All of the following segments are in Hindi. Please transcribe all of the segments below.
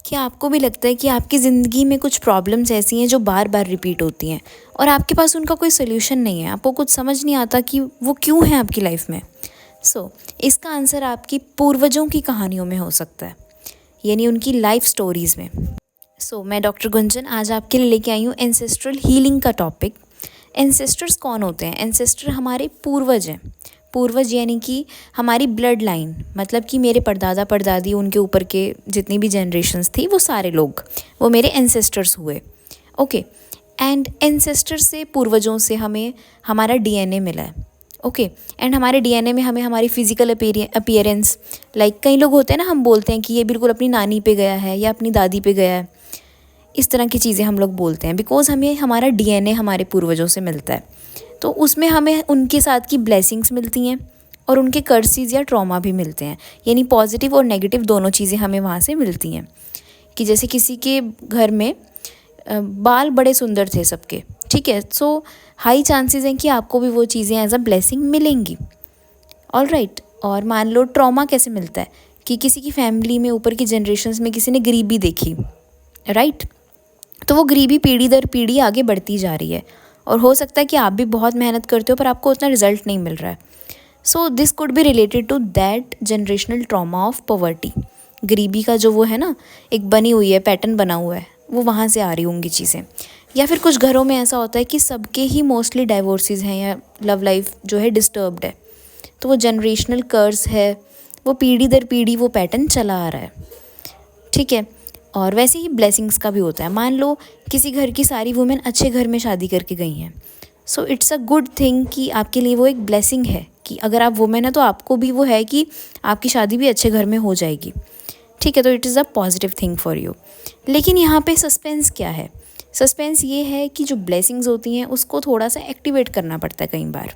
क्या आपको भी लगता है कि आपकी ज़िंदगी में कुछ प्रॉब्लम्स ऐसी हैं जो बार बार रिपीट होती हैं और आपके पास उनका कोई सोल्यूशन नहीं है, आपको कुछ समझ नहीं आता कि वो क्यों है आपकी लाइफ में? इसका आंसर आपकी पूर्वजों की कहानियों में हो सकता है, यानी उनकी लाइफ स्टोरीज़ में। मैं डॉक्टर गुंजन आज आपके लिए लेके आई हूँ एंसेस्ट्रल हीलिंग का टॉपिक। एंसेस्टर्स कौन होते हैं? एंसेस्टर हमारे पूर्वज हैं। पूर्वज यानी कि हमारी ब्लड लाइन, मतलब कि मेरे परदादा परदादी, उनके ऊपर के जितनी भी जनरेशन्स थी वो सारे लोग, वो मेरे एंसेस्टर्स हुए। ओके, एंड एंसेस्टर से, पूर्वजों से हमें हमारा डीएनए मिला है। ओके, एंड हमारे डीएनए में हमें हमारी फिजिकल अपीयरेंस, लाइक कई लोग होते हैं ना, हम बोलते हैं कि ये बिल्कुल अपनी नानी पे गया है या अपनी दादी पे गया है, इस तरह की चीज़ें हम लोग बोलते हैं बिकॉज़ हमें हमारा डीएनए हमारे पूर्वजों से मिलता है। तो उसमें हमें उनके साथ की ब्लेसिंग्स मिलती हैं और उनके कर्सेस या ट्रॉमा भी मिलते हैं, यानी पॉजिटिव और नेगेटिव दोनों चीज़ें हमें वहाँ से मिलती हैं। कि जैसे किसी के घर में बाल बड़े सुंदर थे सबके, ठीक है, सो हाई चांसेस हैं कि आपको भी वो चीज़ें एज अ ब्लेसिंग मिलेंगी। ऑलराइट, और मान लो ट्रॉमा कैसे मिलता है कि किसी की फैमिली में ऊपर की जनरेशन्स में किसी ने गरीबी देखी, राइट, तो वो गरीबी पीढ़ी दर पीढ़ी आगे बढ़ती जा रही है और हो सकता है कि आप भी बहुत मेहनत करते हो पर आपको उतना रिजल्ट नहीं मिल रहा है। So this could be related to that generational trauma of poverty. गरीबी का जो वो है ना, एक बनी हुई है, पैटर्न बना हुआ है, वो वहाँ से आ रही होंगी चीज़ें। या फिर कुछ घरों में ऐसा होता है कि सबके ही मोस्टली डाइवोर्सेस हैं या लव लाइफ जो है डिस्टर्ब्ड है, तो वो जनरेशनल कर्स है, वो पीढ़ी दर पीढ़ी वो पैटर्न चला आ रहा है, ठीक है। और वैसे ही ब्लेसिंग्स का भी होता है। मान लो किसी घर की सारी वुमेन अच्छे घर में शादी करके गई हैं, so it's a good thing कि आपके लिए वो एक ब्लेसिंग है कि अगर आप वुमेन है तो आपको भी वो है कि आपकी शादी भी अच्छे घर में हो जाएगी, ठीक है, तो it is a positive thing for you. लेकिन यहाँ पे सस्पेंस क्या है? सस्पेंस ये है कि जो ब्लेसिंग्स होती हैं उसको थोड़ा सा एक्टिवेट करना पड़ता है कई बार।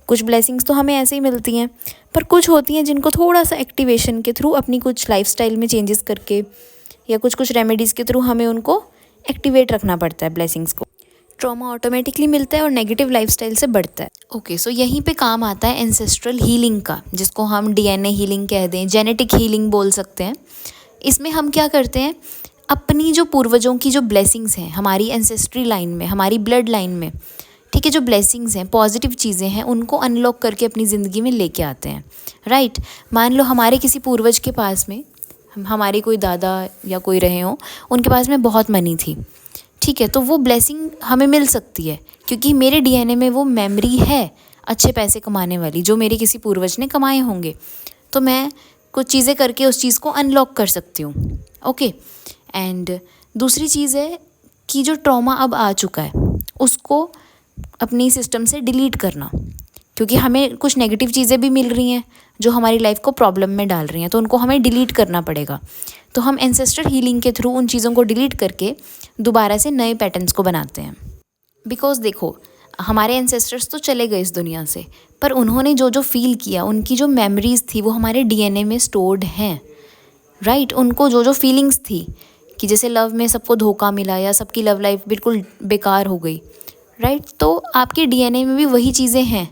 कुछ ब्लेसिंग्स तो हमें ऐसे ही मिलती हैं, पर कुछ होती हैं जिनको थोड़ा सा एक्टिवेशन के थ्रू, अपनी कुछ लाइफस्टाइल में चेंजेस करके या कुछ रेमेडीज़ के थ्रू हमें उनको एक्टिवेट रखना पड़ता है ब्लेसिंग्स को। ट्रॉमा ऑटोमेटिकली मिलता है और नेगेटिव लाइफस्टाइल से बढ़ता है। ओके, सो यहीं पे काम आता है एंसेस्ट्रल हीलिंग का, जिसको हम डीएनए हीलिंग कह दें, जेनेटिक हीलिंग बोल सकते हैं। इसमें हम क्या करते हैं, अपनी जो पूर्वजों की जो ब्लेसिंग्स हैं हमारी एंसेस्ट्री लाइन में, हमारी ब्लड लाइन में, ठीक है, जो ब्लेसिंग्स हैं, पॉजिटिव चीज़ें हैं, उनको अनलॉक करके अपनी ज़िंदगी में लेके आते हैं, राइट। मान लो हमारे किसी पूर्वज के पास में, हमारे कोई दादा या कोई रहे हों, उनके पास में बहुत मनी थी, ठीक है, तो वो ब्लेसिंग हमें मिल सकती है क्योंकि मेरे डीएनए में वो मेमोरी है अच्छे पैसे कमाने वाली, जो मेरे किसी पूर्वज ने कमाए होंगे, तो मैं कुछ चीज़ें करके उस चीज़ को अनलॉक कर सकती हूँ। ओके, एंड दूसरी चीज़ है कि जो ट्रॉमा अब आ चुका है उसको अपनी सिस्टम से डिलीट करना, क्योंकि हमें कुछ नेगेटिव चीज़ें भी मिल रही हैं जो हमारी लाइफ को प्रॉब्लम में डाल रही हैं, तो उनको हमें डिलीट करना पड़ेगा। तो हम एंसेस्टर हीलिंग के थ्रू उन चीज़ों को डिलीट करके दोबारा से नए पैटर्न्स को बनाते हैं। बिकॉज़ देखो, हमारे एंसेस्टर्स तो चले गए इस दुनिया से, पर उन्होंने जो जो फील किया, उनकी जो मेमोरीज़ थी वो हमारे डीएनए में स्टोर्ड हैं, राइट। उनको जो जो फीलिंग्स थी कि जैसे लव में सबको धोखा मिला या सबकी लव लाइफ बिल्कुल बेकार हो गई, राइट, तो आपके डीएनए में भी वही चीज़ें हैं,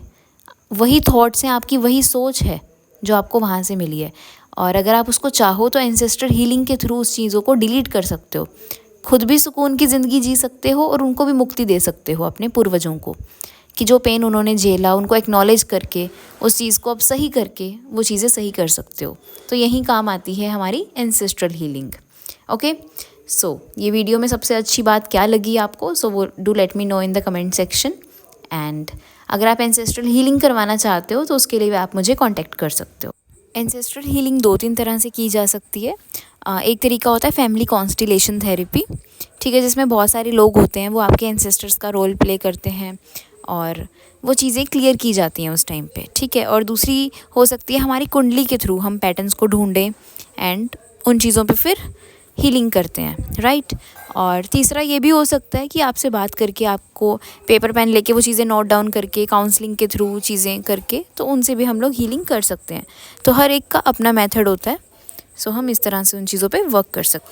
वही थॉट्स हैं, आपकी वही सोच है जो आपको वहाँ से मिली है। और अगर आप उसको चाहो तो एंसेस्टर हीलिंग के थ्रू उस चीज़ों को डिलीट कर सकते हो, खुद भी सुकून की ज़िंदगी जी सकते हो और उनको भी मुक्ति दे सकते हो, अपने पूर्वजों को, कि जो पेन उन्होंने झेला उनको एक्नॉलेज करके उस चीज़ को अब सही करके वो चीज़ें सही कर सकते हो। तो यही काम आती है हमारी एंसेस्ट्रल हीलिंग। ओके, सो ये वीडियो में सबसे अच्छी बात क्या लगी आपको, सो वो do let me know in the comment section. And अगर आप एंसेस्ट्रल हीलिंग करवाना चाहते हो तो उसके लिए आप मुझे कांटेक्ट कर सकते हो। एंसेस्ट्रल हीलिंग 2-3 तरह से की जा सकती है। एक तरीका होता है फैमिली कॉन्स्टिलेशन थेरेपी, ठीक है, जिसमें बहुत सारे लोग होते हैं, वो आपके एंसेस्टर्स का रोल प्ले करते हैं और वो चीज़ें क्लियर की जाती हैं उस टाइम पे, ठीक है। और दूसरी हो सकती है हमारी कुंडली के थ्रू हम पैटर्न्स को ढूंढें एंड उन चीज़ों पे फिर हीलिंग करते हैं, राइट। और तीसरा ये भी हो सकता है कि आपसे बात करके, आपको पेपर पेन लेके वो चीज़ें नोट डाउन करके, काउंसलिंग के थ्रू चीज़ें करके, तो उनसे भी हम लोग हीलिंग कर सकते हैं। तो हर एक का अपना मेथड होता है, सो हम इस तरह से उन चीज़ों पे वर्क कर सकते हैं।